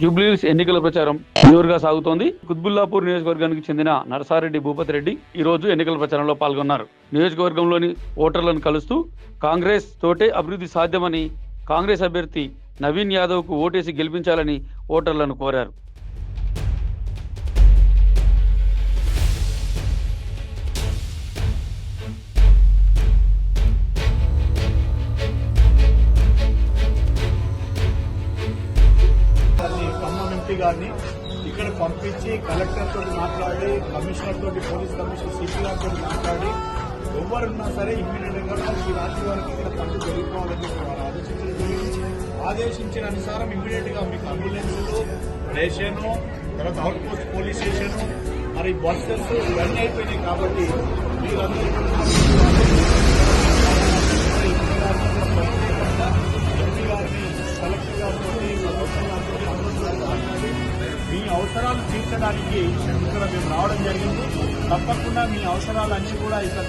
జూబ్లీహిల్స్ ఎన్నికల ప్రచారం జోరుగా సాగుతోంది. కుత్బుల్లాపూర్ నియోజకవర్గానికి చెందిన నరసారెడ్డి భూపతి రెడ్డి ఈ రోజు ఎన్నికల ప్రచారంలో పాల్గొన్నారు. నియోజకవర్గంలోని ఓటర్లను కలుస్తూ కాంగ్రెస్ తోటే అభివృద్ధి సాధ్యమని, కాంగ్రెస్ అభ్యర్థి నవీన్ యాదవ్ కు ఓటేసి గెలిపించాలని ఓటర్లను కోరారు. ఖమ్మం ఎంపీ గారిని ఇక్కడ పంపించి కలెక్టర్ తోటి మాట్లాడి, కమిషనర్ తోటి, పోలీస్ కమిషనర్ సిపి గారితో మాట్లాడి, ఎవరున్నా సరే ఇమ్మీడియట్ గా ఈ రాత్రి వరకు ఇక్కడ పనులు జరిగిపోవాలని ఆదేశించిన అనుసారం ఇమ్మీడియట్ గా మీకు అంబులెన్సులు, రేషన్, తర్వాత అవుట్ పోస్ట్ పోలీస్ స్టేషన్, మరి బస్సెస్ ఇవన్నీ అయిపోయినాయి. కాబట్టి మీరందరూ కలెక్టర్ గారితో మీ అవసరాలు తీర్చడానికి ఇక్కడ మేము రావడం జరిగింది. తప్పకుండా మీ అవసరాలన్నీ కూడా ఇక్కడ